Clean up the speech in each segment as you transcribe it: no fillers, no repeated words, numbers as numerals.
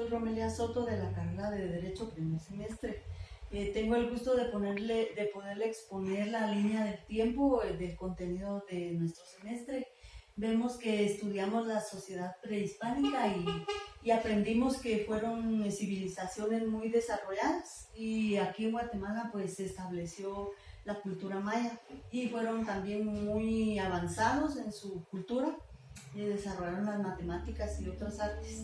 Romelia Soto de la carrera de Derecho primer semestre. Tengo el gusto de poderle exponer la línea del tiempo del contenido de nuestro semestre. Vemos que estudiamos la sociedad prehispánica y aprendimos que fueron civilizaciones muy desarrolladas, y aquí en Guatemala pues se estableció la cultura maya y fueron también muy avanzados en su cultura y desarrollaron las matemáticas y otras artes.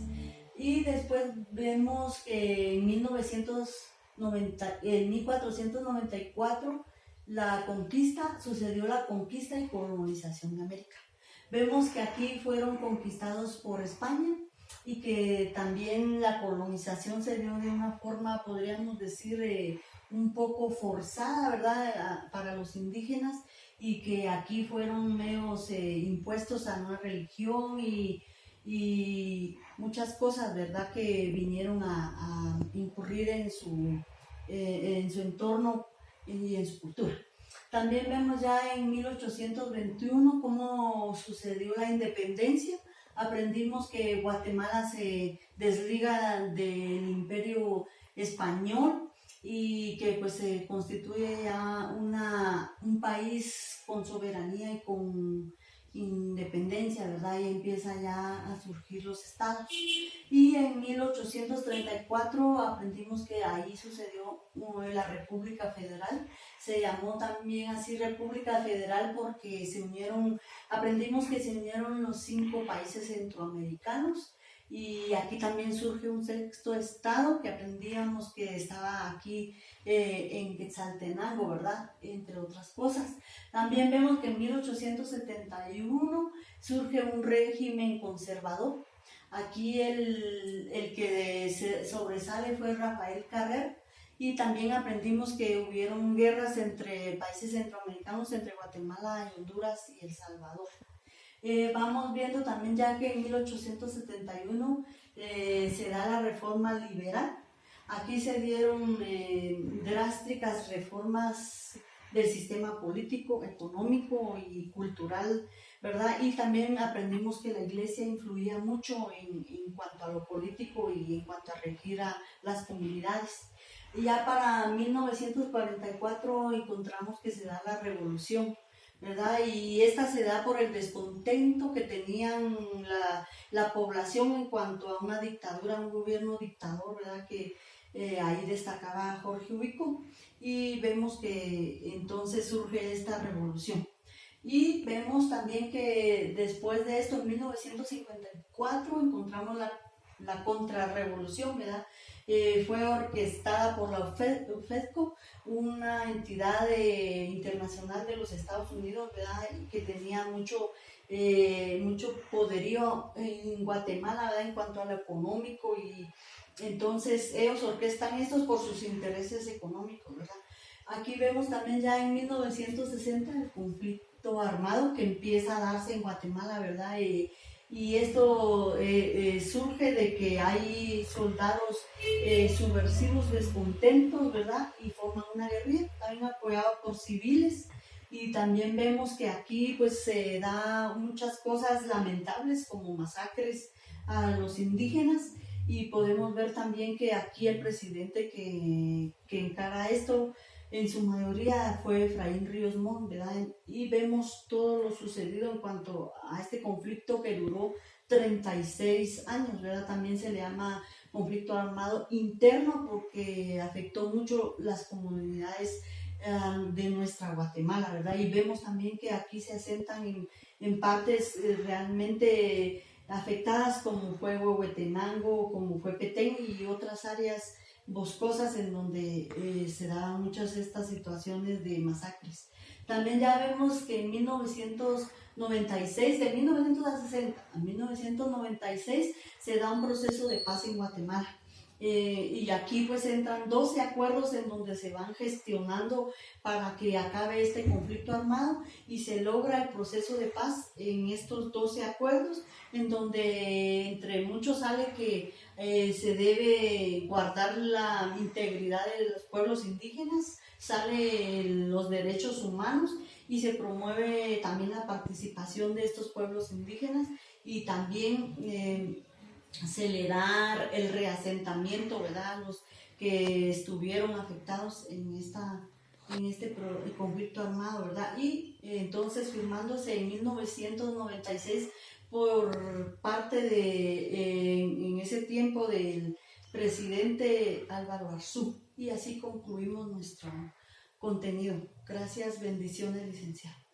Y después vemos que en 1494 sucedió la conquista y colonización de América. Vemos que aquí fueron conquistados por España y que también la colonización se dio de una forma, podríamos decir, un poco forzada, ¿verdad?, para los indígenas, y que aquí fueron medios impuestos a una religión y muchas cosas, ¿verdad?, que vinieron a incurrir en su entorno y en su cultura. También vemos ya en 1821 cómo sucedió la independencia. Aprendimos que Guatemala se desliga del Imperio Español y que pues se constituye ya un país con soberanía y con independencia, ¿verdad? Y empieza ya a surgir los estados. Y en 1834 aprendimos que ahí sucedió la República Federal. Se llamó también así República Federal porque aprendimos que se unieron los 5 países centroamericanos, y aquí también surge un 6º estado que aprendíamos que estaba aquí en Quetzaltenango, ¿verdad?, entre otras cosas. También vemos que en 1871 surge un régimen conservador. Aquí el que sobresale fue Rafael Carrer, y también aprendimos que hubieron guerras entre países centroamericanos, entre Guatemala, Honduras y El Salvador. Vamos viendo también ya que en 1871 se da la reforma liberal. Aquí se dieron drásticas reformas del sistema político, económico y cultural, ¿verdad? Y también aprendimos que la iglesia influía mucho en cuanto a lo político y en cuanto a regir a las comunidades. Y ya para 1944 encontramos que se da la revolución, ¿verdad? Y esta se da por el descontento que tenían la población en cuanto a una dictadura, un gobierno dictador, ¿verdad?, que ahí destacaba Jorge Ubico, y vemos que entonces surge esta revolución. Y vemos también que después de esto, en 1954, encontramos la contrarrevolución, ¿verdad? Fue orquestada por la UFEDCO, una entidad internacional de los Estados Unidos, ¿verdad?, que tenía mucho poderío en Guatemala, ¿verdad?, en cuanto a lo económico, y entonces ellos orquestan estos por sus intereses económicos, ¿verdad? Aquí vemos también ya en 1960 el conflicto armado que empieza a darse en Guatemala, ¿verdad? Y esto surge de que hay soldados subversivos descontentos, ¿verdad?, y forman una guerrilla, también apoyado por civiles. Y también vemos que aquí pues se da muchas cosas lamentables como masacres a los indígenas, y podemos ver también que aquí el presidente que encara esto en su mayoría fue Efraín Ríos Montt, ¿verdad? Y vemos todo lo sucedido en cuanto a este conflicto que duró 36 años, ¿verdad? También se le llama conflicto armado interno porque afectó mucho las comunidades de nuestra Guatemala, ¿verdad? Y vemos también que aquí se asentan en partes realmente afectadas, como fue Huehuetenango, como fue Petén y otras áreas boscosas en donde se dan muchas de estas situaciones de masacres. También ya vemos que en 1996, de 1960 a 1996, se da un proceso de paz en Guatemala. Y aquí pues entran 12 acuerdos en donde se van gestionando para que acabe este conflicto armado, y se logra el proceso de paz en estos 12 acuerdos, en donde entre muchos sale que se debe guardar la integridad de los pueblos indígenas, salen los derechos humanos, y se promueve también la participación de estos pueblos indígenas, y también acelerar el reasentamiento, ¿verdad? Los que estuvieron afectados en conflicto armado, ¿verdad? Y entonces firmándose en 1996 por parte en ese tiempo del presidente Álvaro Arzú. Y así concluimos nuestro contenido. Gracias, bendiciones, licenciado.